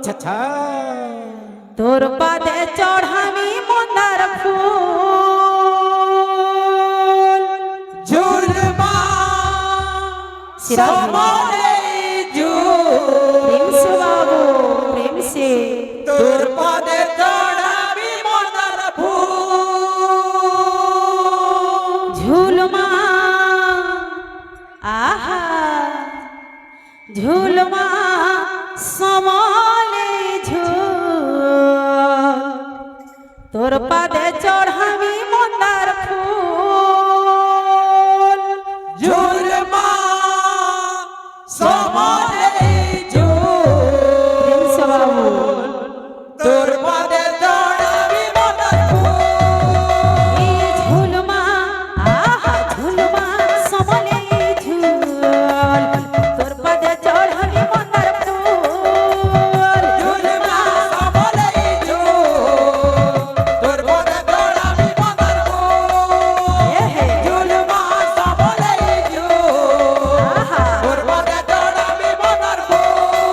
আচ্ছা আচ্ছা তোর পাদে চড়ামি মন্দার ফুল ঝুলমা সমলে প্রেম সে বাবু প্রেম সে তোর পদে চড়াবি মন্দার ফুল ঝুলমা আহা ঝুলমা সমলে ঝুল তোর পাদে চড়ামি মন্দার ফুল ঝুলমা সমলে প্রেম সে বাবু তোর পদে চড়াবি মন্দার ফুল ঝুলমা আহা ঝুলমা সমলে ঝুল তোর পাদে চড়ামি মন্দার ফুল ঝুলমা সমলে তোর পদে চড়াবি মন্দার ফুল ঝুলমা সমলে আহা তোর পদে চড়াবি মন্দার ফুল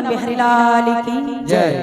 বিহারী লাল কি জয়।